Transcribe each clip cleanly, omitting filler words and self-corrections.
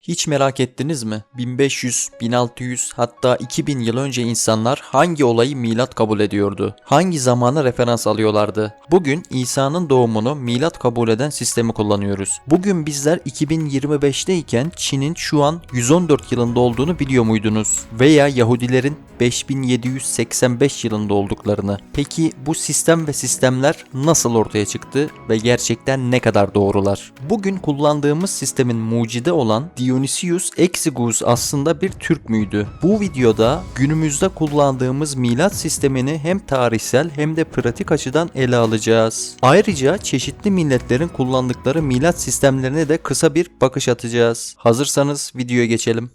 Hiç merak ettiniz mi? 1500, 1600 hatta 2000 yıl önce insanlar hangi olayı milat kabul ediyordu? Hangi zamana referans alıyorlardı? Bugün İsa'nın doğumunu milat kabul eden sistemi kullanıyoruz. Bugün bizler 2025'te iken Çin'in şu an 114 yılında olduğunu biliyor muydunuz? Veya Yahudilerin 5785 yılında olduklarını. Peki bu sistem ve sistemler nasıl ortaya çıktı ve gerçekten ne kadar doğrular? Bugün kullandığımız sistemin mucidi olan Dionysius Exiguus aslında bir Türk müydü? Bu videoda günümüzde kullandığımız milat sistemini hem tarihsel hem de pratik açıdan ele alacağız. Ayrıca çeşitli milletlerin kullandıkları milat sistemlerine de kısa bir bakış atacağız. Hazırsanız videoya geçelim.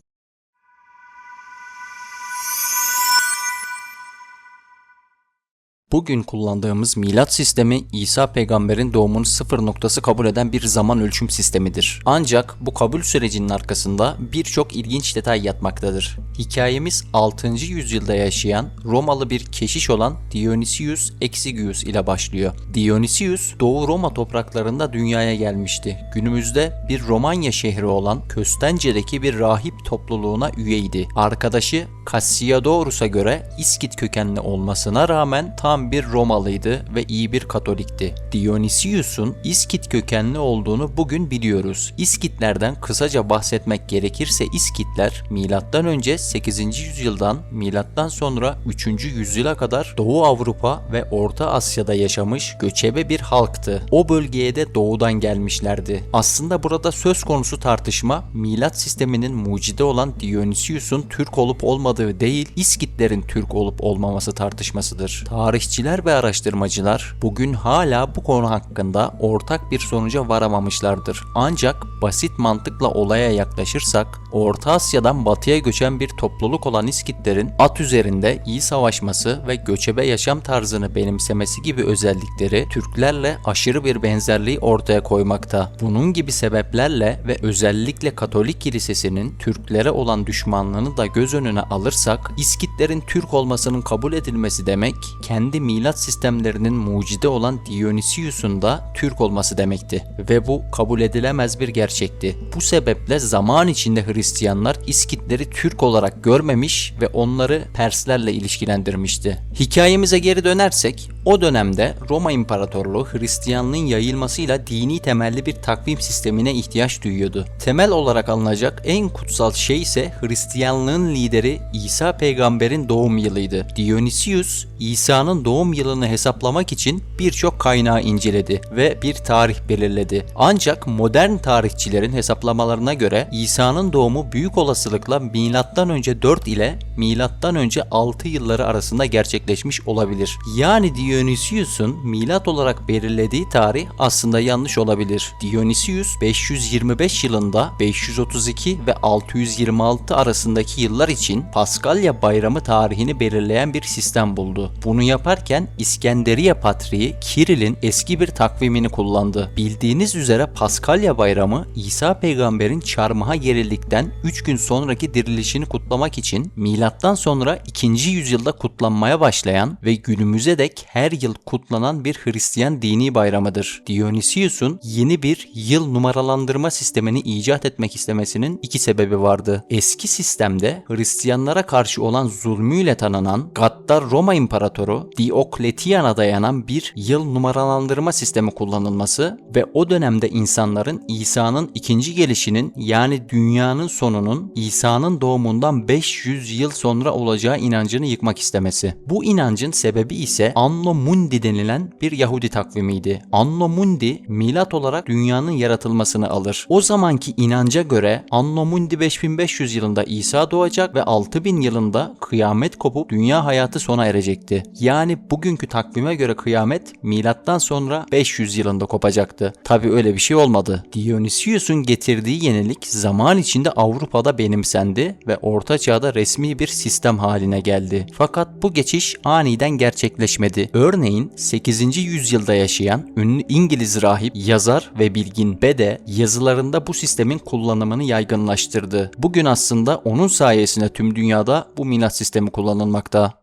Bugün kullandığımız milat sistemi İsa peygamberin doğumunun sıfır noktası kabul eden bir zaman ölçüm sistemidir. Ancak bu kabul sürecinin arkasında birçok ilginç detay yatmaktadır. Hikayemiz 6. yüzyılda yaşayan Romalı bir keşiş olan Dionysius Exiguus ile başlıyor. Dionysius Doğu Roma topraklarında dünyaya gelmişti. Günümüzde bir Romanya şehri olan Köstence'deki bir rahip topluluğuna üyeydi. Arkadaşı Cassiodorus'a göre İskit kökenli olmasına rağmen tam bir Romalıydı ve iyi bir Katolikti. Dionysius'un İskit kökenli olduğunu bugün biliyoruz. İskitlerden kısaca bahsetmek gerekirse İskitler M.Ö. 8. yüzyıldan M.Ö. 3. yüzyıla kadar Doğu Avrupa ve Orta Asya'da yaşamış göçebe bir halktı. O bölgeye de doğudan gelmişlerdi. Aslında burada söz konusu tartışma milat sisteminin mucidi olan Dionysius'un Türk olup olmadığı değil, İskitlerin Türk olup olmaması tartışmasıdır. Tarihçiler ve araştırmacılar bugün hala bu konu hakkında ortak bir sonuca varamamışlardır. Ancak basit mantıkla olaya yaklaşırsak, Orta Asya'dan batıya göçen bir topluluk olan İskitlerin at üzerinde iyi savaşması ve göçebe yaşam tarzını benimsemesi gibi özellikleri Türklerle aşırı bir benzerliği ortaya koymakta. Bunun gibi sebeplerle ve özellikle Katolik Kilisesi'nin Türklere olan düşmanlığını da göz önüne alırsak, İskitlerin Türk olmasının kabul edilmesi demek, kendi milat sistemlerinin mucidi olan Dionysius'un da Türk olması demekti. Ve bu kabul edilemez bir gerçekti. Bu sebeple zaman içinde Hristiyanlar İskitleri Türk olarak görmemiş ve onları Perslerle ilişkilendirmişti. Hikayemize geri dönersek, o dönemde Roma İmparatorluğu Hristiyanlığın yayılmasıyla dini temelli bir takvim sistemine ihtiyaç duyuyordu. Temel olarak alınacak en kutsal şey ise Hristiyanlığın lideri İsa peygamberin doğum yılıydı. Dionysius, İsa'nın doğum yılını hesaplamak için birçok kaynağı inceledi ve bir tarih belirledi. Ancak modern tarihçilerin hesaplamalarına göre İsa'nın doğumu büyük olasılıkla M.Ö. 4 ile M.Ö. 6 yılları arasında gerçekleşmiş olabilir. Yani Dionysius'un milat olarak belirlediği tarih aslında yanlış olabilir. Dionysius 525 yılında 532 ve 626 arasındaki yıllar için Paskalya Bayramı tarihini belirleyen bir sistem buldu. Bunu yaparken İskenderiye Patriği Kiril'in eski bir takvimini kullandı. Bildiğiniz üzere Paskalya Bayramı İsa peygamberin çarmıha gerildikten 3 gün sonraki dirilişini kutlamak için milattan sonra 2. yüzyılda kutlanmaya başlayan ve günümüze dek her yıl kutlanan bir Hristiyan dini bayramıdır. Dionysius'un yeni bir yıl numaralandırma sistemini icat etmek istemesinin iki sebebi vardı. Eski sistemde Hristiyanlara karşı olan zulmüyle tanınan gaddar Roma İmparatoru Diokletian'a dayanan bir yıl numaralandırma sistemi kullanılması ve o dönemde insanların İsa'nın ikinci gelişinin yani dünyanın sonunun İsa'nın doğumundan 500 yıl sonra olacağı inancını yıkmak istemesi. Bu inancın sebebi ise Anno Mundi denilen bir Yahudi takvimiydi. Anno Mundi milat olarak dünyanın yaratılmasını alır. O zamanki inanca göre Anno Mundi 5500 yılında İsa doğacak ve 6000 yılında kıyamet kopup dünya hayatı sona erecekti. Yani bugünkü takvime göre kıyamet milattan sonra 500 yılında kopacaktı. Tabi öyle bir şey olmadı. Dionysius'un getirdiği yenilik zaman içinde Avrupa'da benimsendi ve Orta Çağ'da resmi bir sistem haline geldi. Fakat bu geçiş aniden gerçekleşmedi. Örneğin 8. yüzyılda yaşayan ünlü İngiliz rahip, yazar ve bilgin Bede yazılarında bu sistemin kullanımını yaygınlaştırdı. Bugün aslında onun sayesinde tüm dünyada bu milat sistemi kullanılmakta.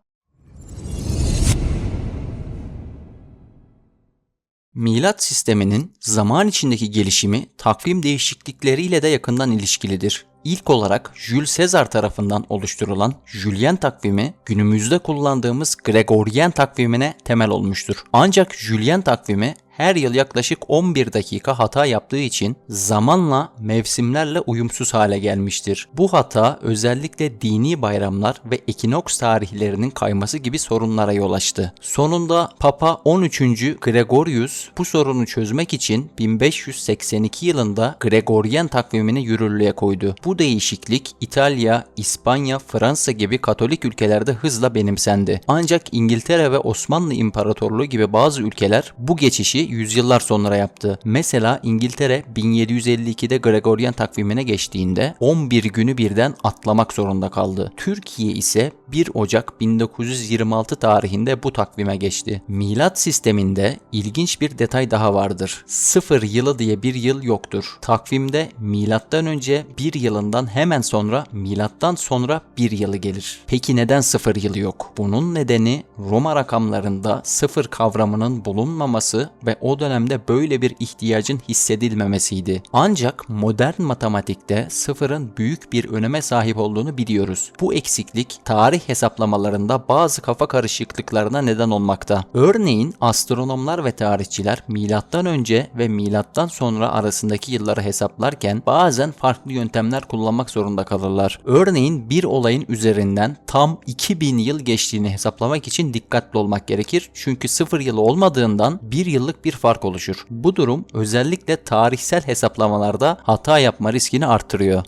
Milat sisteminin zaman içindeki gelişimi takvim değişiklikleriyle de yakından ilişkilidir. İlk olarak Jules Caesar tarafından oluşturulan Julian takvimi günümüzde kullandığımız Gregorian takvimine temel olmuştur. Ancak Julian takvimi her yıl yaklaşık 11 dakika hata yaptığı için zamanla mevsimlerle uyumsuz hale gelmiştir. Bu hata özellikle dini bayramlar ve ekinoks tarihlerinin kayması gibi sorunlara yol açtı. Sonunda Papa 13. Gregorius bu sorunu çözmek için 1582 yılında Gregorian takvimini yürürlüğe koydu. Bu değişiklik İtalya, İspanya, Fransa gibi Katolik ülkelerde hızla benimsendi. Ancak İngiltere ve Osmanlı İmparatorluğu gibi bazı ülkeler bu geçişi yüzyıllar sonra yaptı. Mesela İngiltere 1752'de Gregorian takvimine geçtiğinde 11 günü birden atlamak zorunda kaldı. Türkiye ise 1 Ocak 1926 tarihinde bu takvime geçti. Milat sisteminde ilginç bir detay daha vardır. 0 yılı diye bir yıl yoktur. Takvimde milattan önce bir yılından hemen sonra milattan sonra bir yılı gelir. Peki neden 0 yılı yok? Bunun nedeni Roma rakamlarında 0 kavramının bulunmaması ve o dönemde böyle bir ihtiyacın hissedilmemesiydi. Ancak modern matematikte sıfırın büyük bir öneme sahip olduğunu biliyoruz. Bu eksiklik tarih hesaplamalarında bazı kafa karışıklıklarına neden olmakta. Örneğin astronomlar ve tarihçiler milattan önce ve milattan sonra arasındaki yılları hesaplarken bazen farklı yöntemler kullanmak zorunda kalırlar. Örneğin bir olayın üzerinden tam 2000 yıl geçtiğini hesaplamak için dikkatli olmak gerekir. Çünkü 0 yılı olmadığından 1 yıllık bir fark oluşur. Bu durum özellikle tarihsel hesaplamalarda hata yapma riskini artırıyor.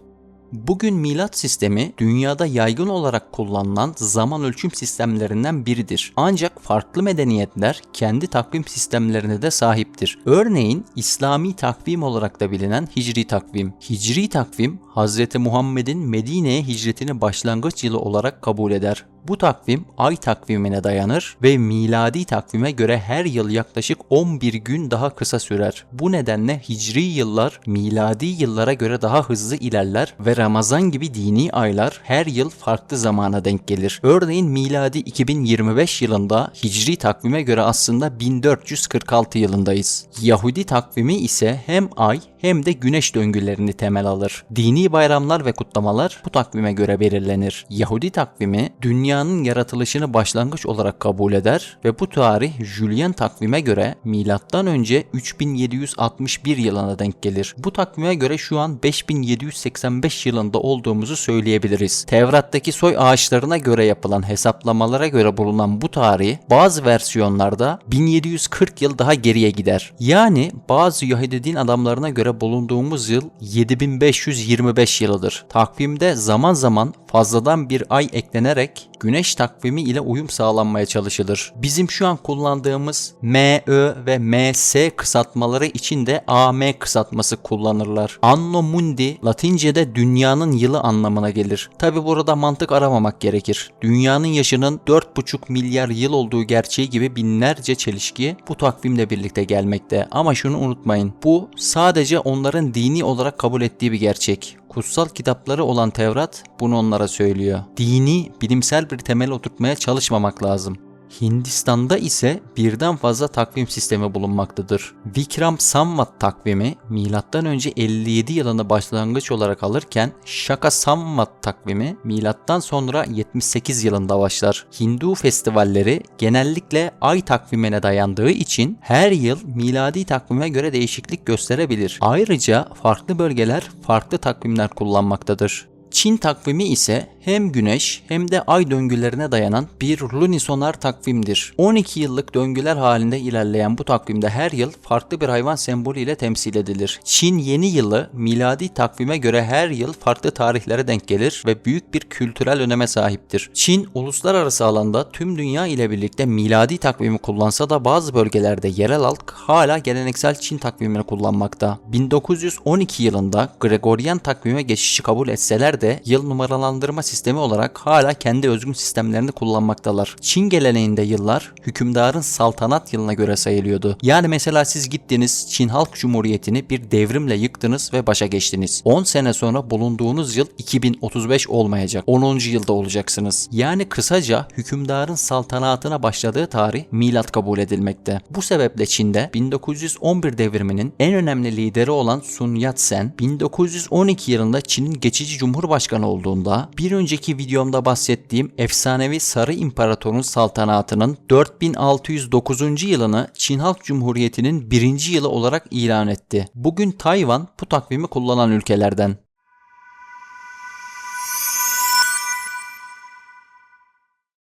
Bugün milat sistemi dünyada yaygın olarak kullanılan zaman ölçüm sistemlerinden biridir. Ancak farklı medeniyetler kendi takvim sistemlerine de sahiptir. Örneğin İslami takvim olarak da bilinen Hicri takvim. Hicri takvim Hz. Muhammed'in Medine'ye hicretini başlangıç yılı olarak kabul eder. Bu takvim ay takvimine dayanır ve miladi takvime göre her yıl yaklaşık 11 gün daha kısa sürer. Bu nedenle hicri yıllar miladi yıllara göre daha hızlı ilerler ve Ramazan gibi dini aylar her yıl farklı zamana denk gelir. Örneğin miladi 2025 yılında hicri takvime göre aslında 1446 yılındayız. Yahudi takvimi ise hem ay hem de güneş döngülerini temel alır. Dini bayramlar ve kutlamalar bu takvime göre belirlenir. Yahudi takvimi dünyanın yaratılışını başlangıç olarak kabul eder ve bu tarih Julian takvime göre milattan önce 3761 yılına denk gelir. Bu takvime göre şu an 5785 yılında olduğumuzu söyleyebiliriz. Tevrat'taki soy ağaçlarına göre yapılan hesaplamalara göre bulunan bu tarih bazı versiyonlarda 1740 yıl daha geriye gider. Yani bazı Yahudi din adamlarına göre bulunduğumuz yıl 7525 yılıdır. Takvimde zaman zaman fazladan bir ay eklenerek güneş takvimi ile uyum sağlanmaya çalışılır. Bizim şu an kullandığımız MÖ ve MS kısaltmaları için de AM kısaltması kullanırlar. Anno Mundi Latince'de dünyanın yılı anlamına gelir. Tabi burada mantık aramamak gerekir. Dünyanın yaşının 4,5 milyar yıl olduğu gerçeği gibi binlerce çelişki bu takvimle birlikte gelmekte. Ama şunu unutmayın. Bu sadece onların dini olarak kabul ettiği bir gerçek. Kutsal kitapları olan Tevrat bunu onlara söylüyor. Dini, bilimsel bir temel oturtmaya çalışmamak lazım. Hindistan'da ise birden fazla takvim sistemi bulunmaktadır. Vikram Samvat takvimi M.Ö. 57 yılını başlangıç olarak alırken Shaka Samvat takvimi M.Ö. 78 yılında başlar. Hindu festivalleri genellikle ay takvimine dayandığı için her yıl miladi takvime göre değişiklik gösterebilir. Ayrıca farklı bölgeler farklı takvimler kullanmaktadır. Çin takvimi ise hem güneş hem de ay döngülerine dayanan bir lunisolar takvimdir. 12 yıllık döngüler halinde ilerleyen bu takvimde her yıl farklı bir hayvan sembolü ile temsil edilir. Çin yeni yılı miladi takvime göre her yıl farklı tarihlere denk gelir ve büyük bir kültürel öneme sahiptir. Çin uluslararası alanda tüm dünya ile birlikte miladi takvimi kullansa da bazı bölgelerde yerel halk hala geleneksel Çin takvimini kullanmakta. 1912 yılında Gregorian takvime geçişi kabul etseler de ise yıl numaralandırma sistemi olarak hala kendi özgün sistemlerini kullanmaktalar. Çin geleneğinde yıllar hükümdarın saltanat yılına göre sayılıyordu. Yani mesela siz gittiniz Çin Halk Cumhuriyeti'ni bir devrimle yıktınız ve başa geçtiniz. 10 sene sonra bulunduğunuz yıl 2035 olmayacak. 10. yılda olacaksınız. Yani kısaca hükümdarın saltanatına başladığı tarih milat kabul edilmekte. Bu sebeple Çin'de 1911 devriminin en önemli lideri olan Sun Yat-sen 1912 yılında Çin'in geçici cumhurbaşkanı olduğunda bir önceki videomda bahsettiğim efsanevi Sarı İmparator'un saltanatının 4609. yılını Çin Halk Cumhuriyeti'nin 1. yılı olarak ilan etti. Bugün Tayvan bu takvimi kullanan ülkelerden.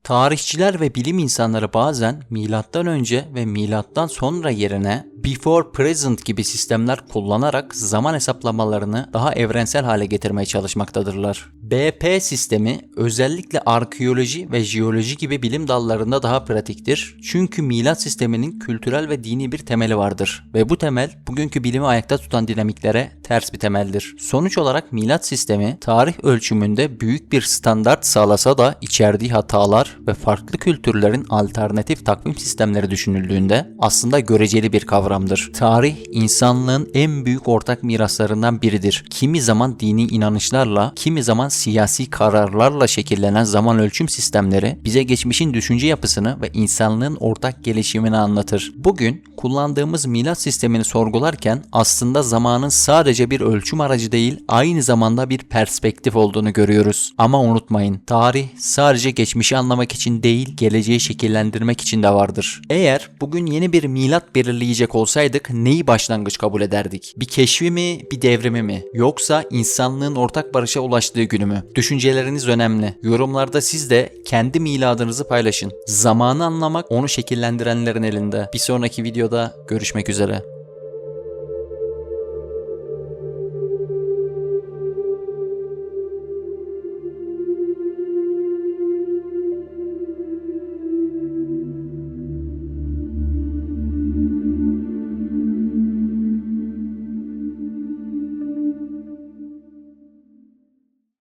Tarihçiler ve bilim insanları bazen milattan önce ve milattan sonra yerine before present gibi sistemler kullanarak zaman hesaplamalarını daha evrensel hale getirmeye çalışmaktadırlar. BP sistemi özellikle arkeoloji ve jeoloji gibi bilim dallarında daha pratiktir. Çünkü milat sisteminin kültürel ve dini bir temeli vardır ve bu temel bugünkü bilimi ayakta tutan dinamiklere ters bir temeldir. Sonuç olarak milat sistemi tarih ölçümünde büyük bir standart sağlasa da içerdiği hatalar ve farklı kültürlerin alternatif takvim sistemleri düşünüldüğünde aslında göreceli bir kavramdır. Tarih, insanlığın en büyük ortak miraslarından biridir. Kimi zaman dini inanışlarla, kimi zaman siyasi kararlarla şekillenen zaman ölçüm sistemleri bize geçmişin düşünce yapısını ve insanlığın ortak gelişimini anlatır. Bugün kullandığımız milat sistemini sorgularken aslında zamanın sadece bir ölçüm aracı değil, aynı zamanda bir perspektif olduğunu görüyoruz. Ama unutmayın, tarih sadece geçmişi anlamak için değil, geleceği şekillendirmek için de vardır. Eğer bugün yeni bir milat belirleyecek olsaydık neyi başlangıç kabul ederdik? Bir keşfi mi, bir devrimi mi? Yoksa insanlığın ortak barışa ulaştığı günü mü? Düşünceleriniz önemli. Yorumlarda siz de kendi miladınızı paylaşın. Zamanı anlamak onu şekillendirenlerin elinde. Bir sonraki videoda görüşmek üzere.